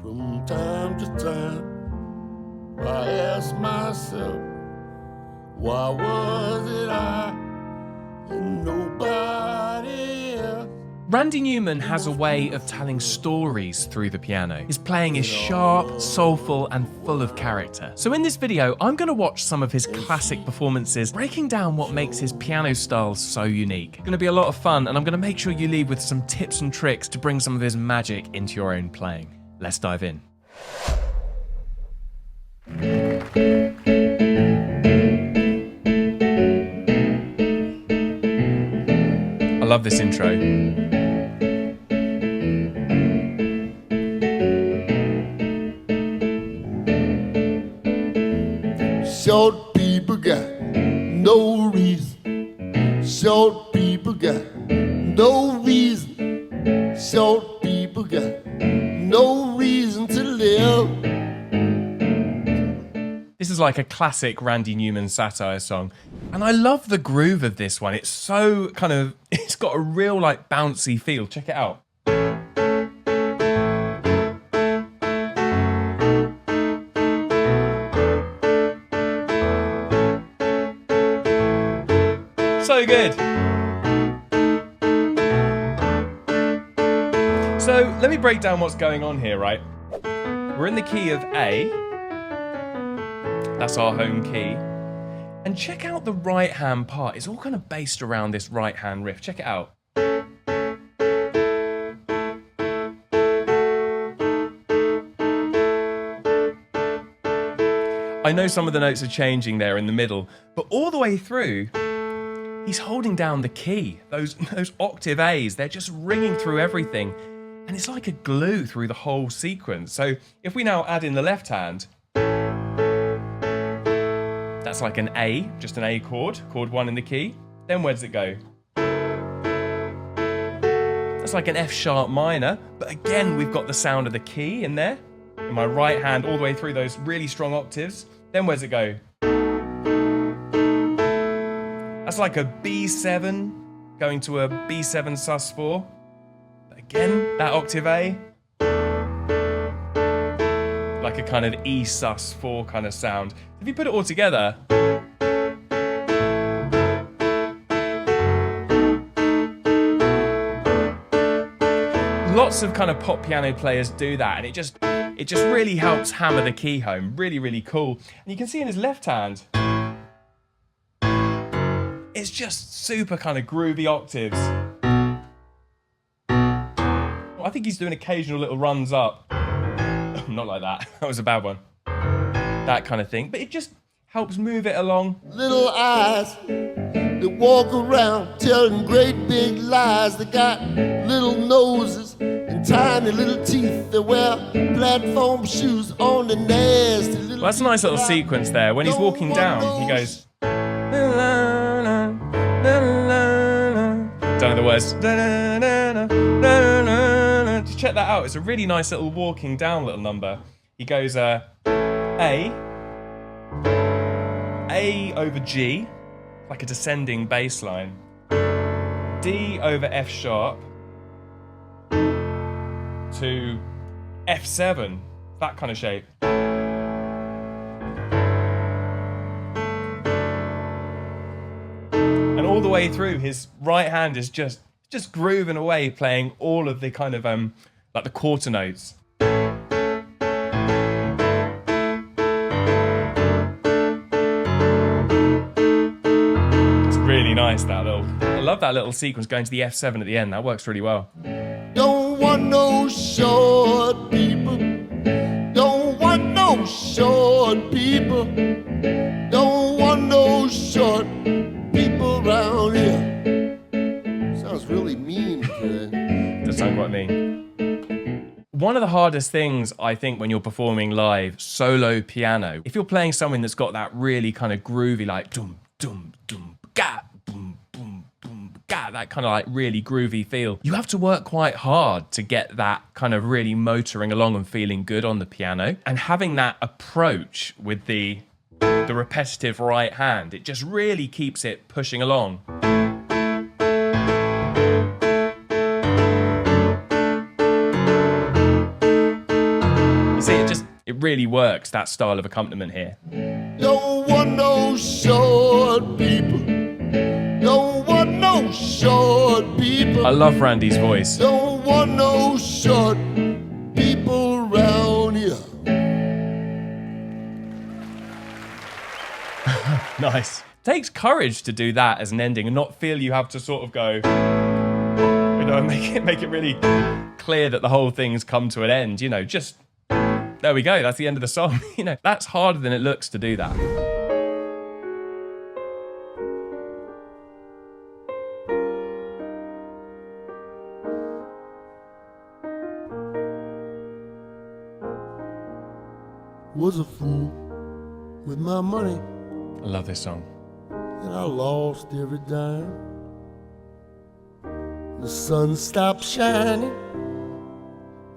From time to time, I ask myself, why was it I and nobody else? Randy Newman has a way of telling stories through the piano. His playing is sharp, soulful, and full of character. So in this video, I'm going to watch some of his classic performances, breaking down what makes his piano style so unique. It's going to be a lot of fun, and I'm going to make sure you leave with some tips and tricks to bring some of his magic into your own playing. Let's dive in. I love this intro. Short people got no reason. Short people got no reason. Short people got no reason to live. This is like a classic Randy Newman satire song. And I love the groove of this one. It's so kind of, it's got a real like bouncy feel. Check it out. So good. So let me break down what's going on here, right? We're in the key of A. That's our home key. And check out the right hand part. It's all kind of based around this right hand riff. Check it out. I know some of the notes are changing there in the middle, but all the way through, he's holding down the key. Those octave A's, they're just ringing through everything. And it's like a glue through the whole sequence. So if we now add in the left hand, that's like an A, just an A chord, chord 1 in the key. Then where does it go? That's like an F sharp minor, but again, we've got the sound of the key in there. In my right hand, all the way through those really strong octaves. Then where does it go? That's like a B7 going to a B7 sus4. Again, that octave A. Like a kind of E sus4 kind of sound. If you put it all together, lots of kind of pop piano players do that, and it just really helps hammer the key home. Really, really cool. And you can see in his left hand, it's just super kind of groovy octaves. I think he's doing occasional little runs up. Not like that. That was a bad one. That kind of thing. But it just helps move it along. Little eyes that walk around telling great big lies. They got little noses and tiny little teeth. They wear platform shoes on the nasty little. Well, that's a nice little sequence there. When he's walking down, he goes. Don't know the words. Just check that out. It's a really nice little walking down little number. He goes A over G, like a descending bass line. D over F sharp to F7, that kind of shape. And all the way through, his right hand is just grooving away, playing all of the kind of like the quarter notes. It's really nice, that little. I love that little sequence going to the F7 at the end. That works really well. Don't want no short people. Don't want no short people. Don't want no short people around here. Sounds really mean. Does sound quite mean. One of the hardest things, I think, when you're performing live, solo piano, if you're playing something that's got that really kind of groovy, like dum dum dum ga boom boom boom ga, that kind of like really groovy feel, you have to work quite hard to get that kind of really motoring along and feeling good on the piano. And having that approach with the repetitive right hand, it just really keeps it pushing along. It really works, that style of accompaniment here. Don't want no short people. Don't want no short people. I love Randy's voice. Don't want no short people round here. Nice. Takes courage to do that as an ending and not feel you have to sort of go, and make it really clear that the whole thing's come to an end. Just there we go. That's the end of the song. That's harder than it looks to do that. Was a fool with my money, I love this song. and I lost every dime. The sun stopped shining,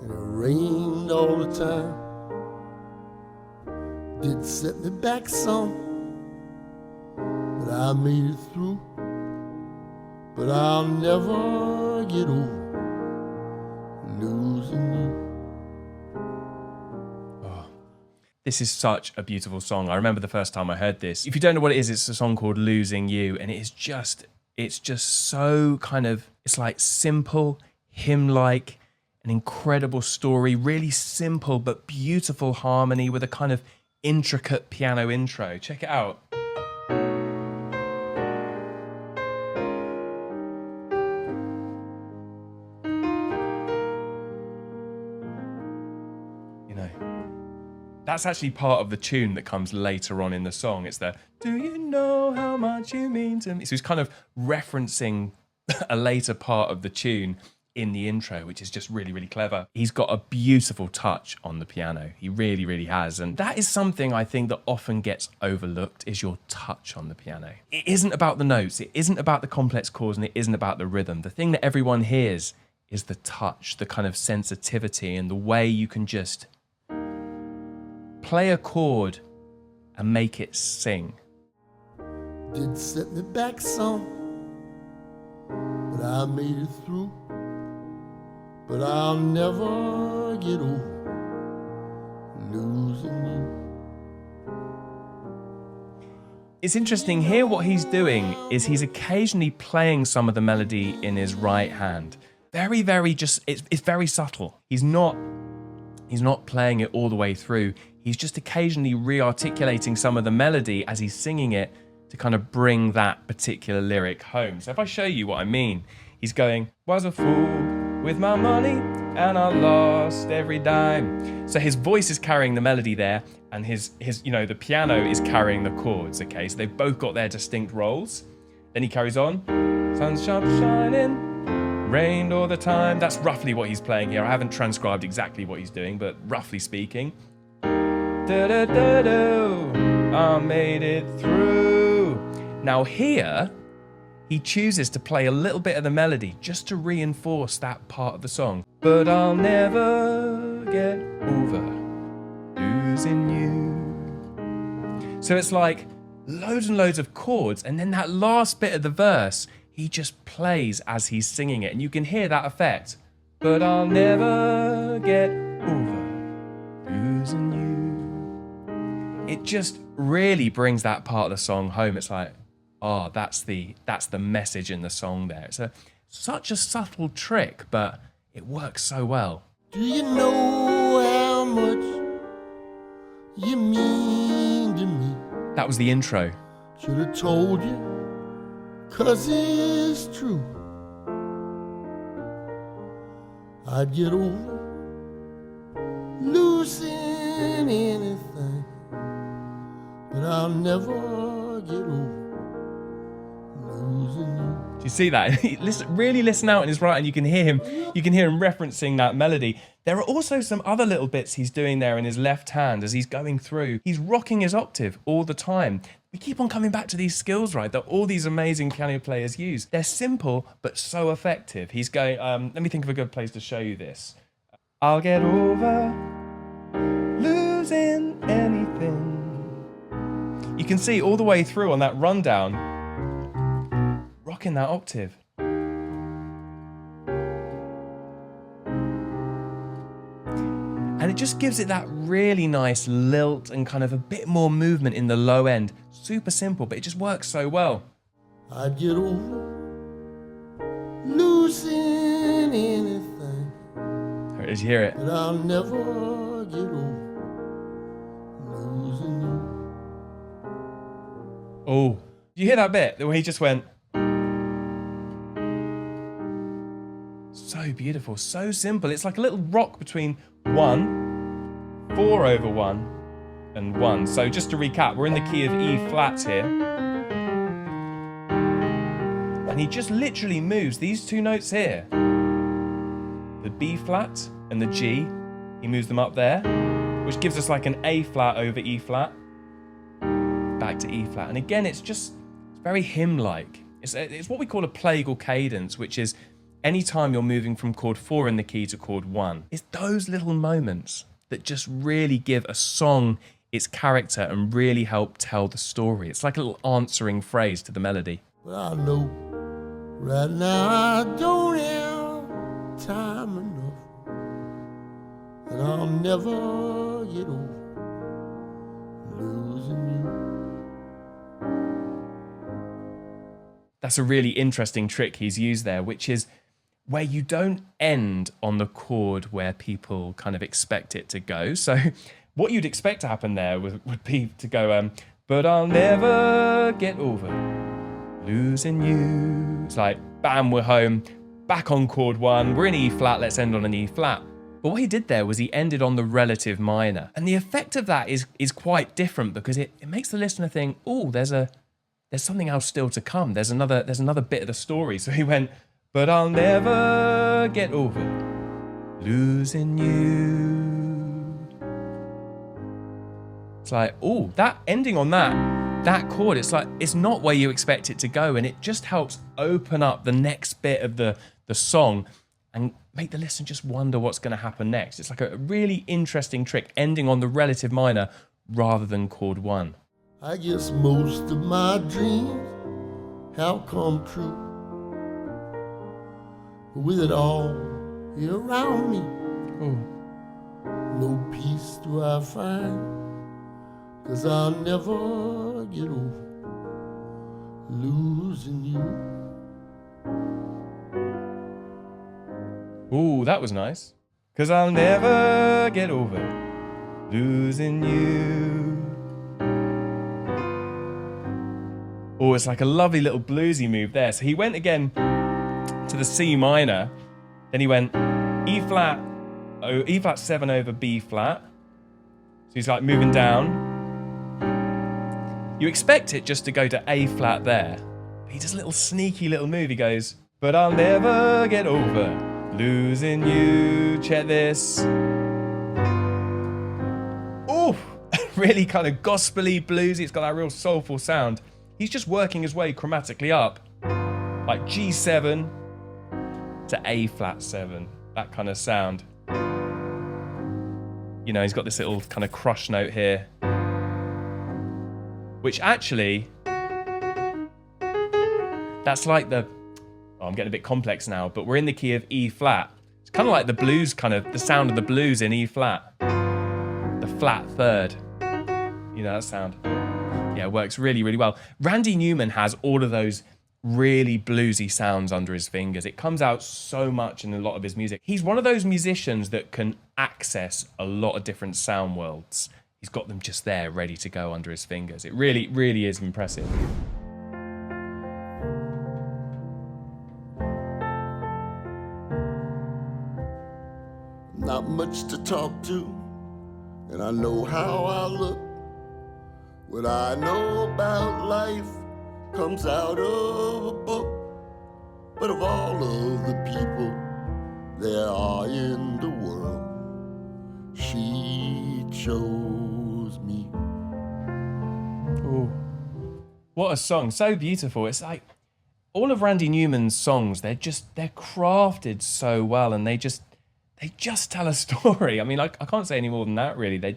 and it rained all the time. Did set me back some, but I made it through. But I'll never get over losing you. This is such a beautiful song. I remember the first time I heard this. If you don't know what it is, it's a song called Losing You, and it's just so kind of, it's like simple, hymn-like, an incredible story, really simple but beautiful harmony with a kind of intricate piano intro. Check it out. That's actually part of the tune that comes later on in the song. It's the, do you know how much you mean to me? So he's kind of referencing a later part of the tune in the intro, which is just really, really clever. He's got a beautiful touch on the piano. He really, really has. And that is something I think that often gets overlooked, is your touch on the piano. It isn't about the notes. It isn't about the complex chords, and it isn't about the rhythm. The thing that everyone hears is the touch, the kind of sensitivity, and the way you can just play a chord and make it sing. Did set me back some, but I made it through. But I'll never get over losing you. It's interesting here. What he's doing is he's occasionally playing some of the melody in his right hand. Very, very it's very subtle. He's not playing it all the way through. He's just occasionally re-articulating some of the melody as he's singing it to kind of bring that particular lyric home. So if I show you what I mean, he's going, was a fool with my money and I lost every dime. So his voice is carrying the melody there, and his the piano is carrying the chords, okay? So they've both got their distinct roles. Then he carries on, sun's shining, rained all the time. That's roughly what he's playing here. I haven't transcribed exactly what he's doing, but roughly speaking. Da-da-da-da, I made it through. Now here, he chooses to play a little bit of the melody just to reinforce that part of the song. But I'll never get over losing you. So it's like loads and loads of chords, and then that last bit of the verse, he just plays as he's singing it, and you can hear that effect. But I'll never get over losing you. It just really brings that part of the song home. It's like, oh, that's the message in the song there. It's such a subtle trick, but it works so well. Do you know how much you mean to me? That was the intro. Should have told you, 'cause it's true. I'd get over losing anything, but I'll never get over losing you. Do you see that? Really listen out in his right, and you can hear him referencing that melody. There are also some other little bits he's doing there in his left hand as he's going through. He's rocking his octave all the time. We keep on coming back to these skills, right, that all these amazing piano players use. They're simple, but so effective. He's going, let me think of a good place to show you this. I'll get over losing anything. You can see all the way through on that rundown, rocking that octave. And it just gives it that really nice lilt and kind of a bit more movement in the low end. Super simple, but it just works so well. I'd get over losing anything. There it is, you hear it. But I'll never get over losing you. Oh, you hear that bit? The way he just went. So beautiful, so simple. It's like a little rock between 1, 4 over 1, and 1. So just to recap, we're in the key of E flat here. And he just literally moves these two notes here. The B flat and the G. He moves them up there, which gives us like an A flat over E flat. Back to E flat. And again, it's very hymn-like. It's what we call a plagal cadence, which is anytime you're moving from chord 4 in the key to chord 1. It's those little moments that just really give a song its character and really help tell the story. It's like a little answering phrase to the melody. But I know right now I don't have time enough, and I'll never get over losing you. That's a really interesting trick he's used there, which is where you don't end on the chord where people kind of expect it to go. So what you'd expect to happen there would be to go, but I'll never get over losing you. It's like, bam, we're home, back on chord 1, we're in E flat, let's end on an E flat. But what he did there was he ended on the relative minor. And the effect of that is quite different because it makes the listener think, oh, there's something else still to come. There's another bit of the story. So he went, but I'll never get over losing you. It's like, oh, that ending on that chord, it's like, it's not where you expect it to go. And it just helps open up the next bit of the song and make the listener just wonder what's going to happen next. It's like a really interesting trick, ending on the relative minor rather than chord 1. I guess most of my dreams have come true. With it all here around me, no peace do I find, 'cause I'll never get over losing you. Ooh, that was nice. 'Cause I'll never get over losing you. Oh, it's like a lovely little bluesy move there. So he went again to the C minor, then he went E flat 7 over B flat. So he's like moving down. You expect it just to go to A flat there. But he does a little sneaky little move. He goes, but I'll never get over losing you. Check this. Oh, really kind of gospel-y, bluesy. It's got that real soulful sound. He's just working his way chromatically up, like G7 to A flat 7, that kind of sound. You know, he's got this little kind of crush note here, which actually, that's like the, oh, I'm getting a bit complex now, but we're in the key of E flat. It's kind of like the blues, kind of the sound of the blues in E flat, the flat third. You know that sound? Yeah, it works really, really well. Randy Newman has all of those really bluesy sounds under his fingers. It comes out so much in a lot of his music. He's one of those musicians that can access a lot of different sound worlds. He's got them just there, ready to go under his fingers. It really, really is impressive. Not much to talk to, and I know how I look. What I know about life comes out of a book. But of all of the people there are in the world, she chose me. Ooh. What a song, so beautiful. It's like all of Randy Newman's songs, they're crafted so well, and they just tell a story. I mean, I can't say any more than that, really. They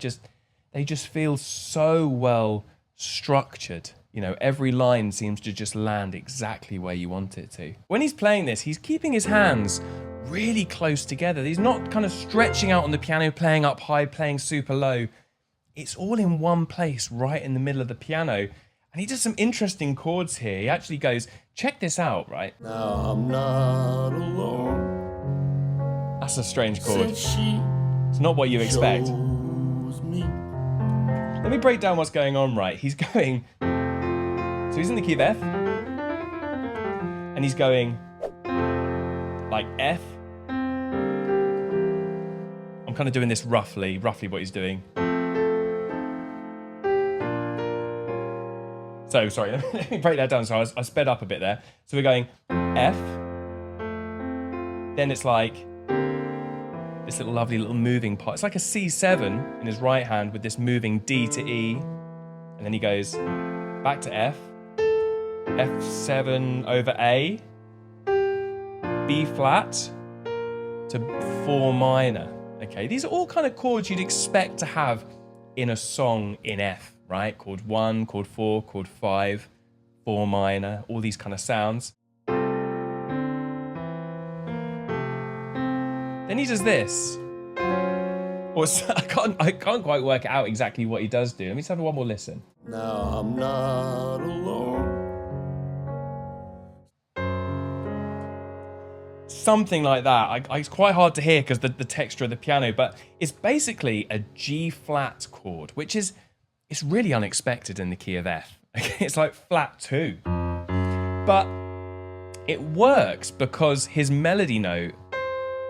just feel so well structured. You know, every line seems to just land exactly where you want it to. When he's playing this, he's keeping his hands really close together. He's not kind of stretching out on the piano, playing up high, playing super low. It's all in one place, right in the middle of the piano. And he does some interesting chords here. He actually goes, check this out, right? Now I'm not alone. That's a strange chord. Since she It's not what you expect. chose me. Let me break down what's going on, right? He's going, so he's in the key of F, and he's going like F. I'm kind of doing this roughly what he's doing. So, sorry, let me break that down. So I sped up a bit there. So we're going F, then it's like this little lovely little moving part. It's like a C7 in his right hand with this moving D to E. And then he goes back to F, F7 over A, B flat to 4 minor. Okay, these are all kind of chords you'd expect to have in a song in F, right? Chord 1, chord 4, chord 5, 4 minor, all these kind of sounds. Then he does this. Or I can't quite work out exactly what he does do. Let me just have one more listen. Now I'm not alone. Something like that. It's quite hard to hear because the texture of the piano, but it's basically a G flat chord, which is, it's really unexpected in the key of F. It's like flat 2. But it works because his melody note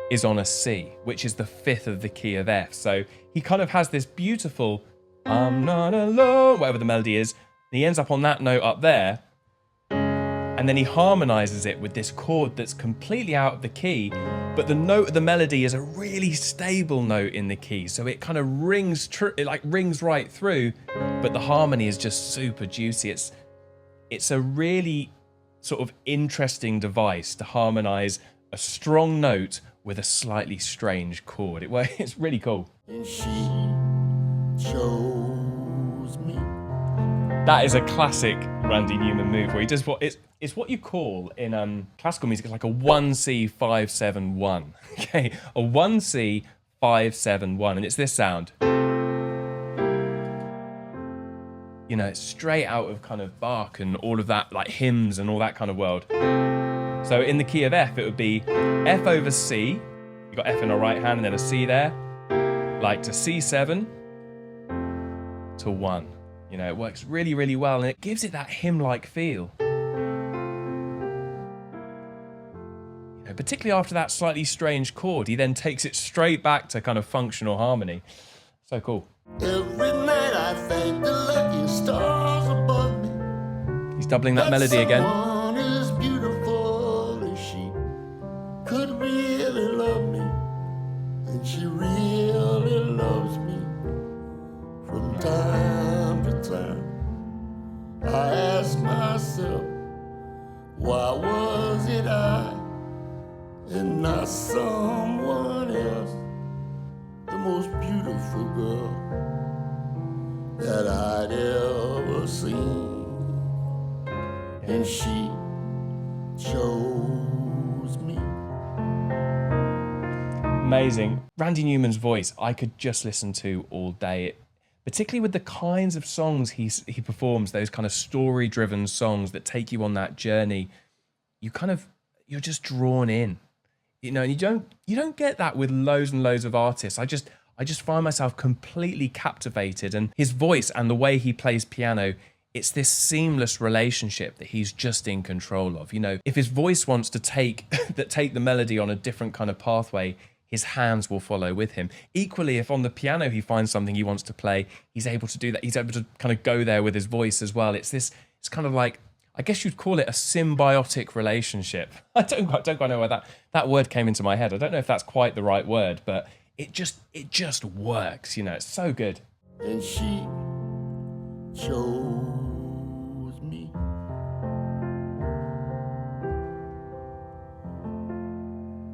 is on a C, which is the 5th of the key of F. So he kind of has this beautiful, I'm not alone, whatever the melody is. And he ends up on that note up there. And then he harmonizes it with this chord that's completely out of the key, but the note of the melody is a really stable note in the key. So it kind of rings right through, but the harmony is just super juicy. It's a really sort of interesting device to harmonize a strong note with a slightly strange chord. It's really cool. And she chose me. That is a classic Randy Newman move where he does it's what you call in classical music, it's like a 1C571. Okay, a 1C571, and it's this sound. You know, it's straight out of kind of Bach and all of that, like hymns and all that kind of world. So in the key of F, it would be F over C. You got F in the right hand and then a C there, like to C7 to 1. You know, it works really, really well, and it gives it that hymn-like feel. You know, particularly after that slightly strange chord, he then takes it straight back to kind of functional harmony. So cool. Every night I thank the lucky stars above me. He's doubling that melody again. Someone as beautiful as she could really love me, and she really loves me. From time to time, I ask myself, why was it I and not someone else? The most beautiful girl that I'd ever seen. And she chose me. Amazing. Randy Newman's voice, I could just listen to all day. Particularly with the kinds of songs he performs, those kind of story-driven songs that take you on that journey. You're just drawn in. You know, and you don't get that with loads and loads of artists. I just find myself completely captivated, and his voice and the way he plays piano, it's this seamless relationship that he's just in control of. You know, if his voice wants to take the melody on a different kind of pathway, his hands will follow with him. Equally, if on the piano he finds something he wants to play, he's able to do that. He's able to kind of go there with his voice as well. It's kind of like, I guess you'd call it a symbiotic relationship. I don't quite know where that word came into my head. I don't know if that's quite the right word, but it just works, you know, it's so good. And she chose me.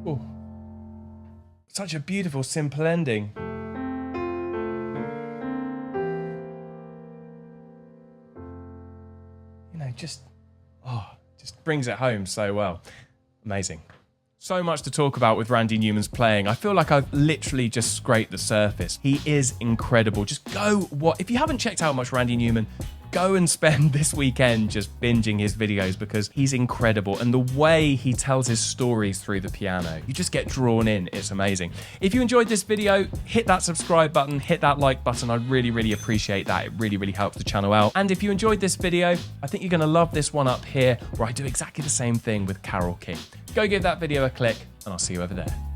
Ooh. Such a beautiful, simple ending. You know, just brings it home so well. Amazing. So much to talk about with Randy Newman's playing. I feel like I've literally just scraped the surface. He is incredible. Just if you haven't checked out much Randy Newman, go and spend this weekend just binging his videos because he's incredible. And the way he tells his stories through the piano, you just get drawn in. It's amazing. If you enjoyed this video, hit that subscribe button, hit that like button. I'd really, really appreciate that. It really, really helps the channel out. And if you enjoyed this video, I think you're going to love this one up here where I do exactly the same thing with Carole King. Go give that video a click and I'll see you over there.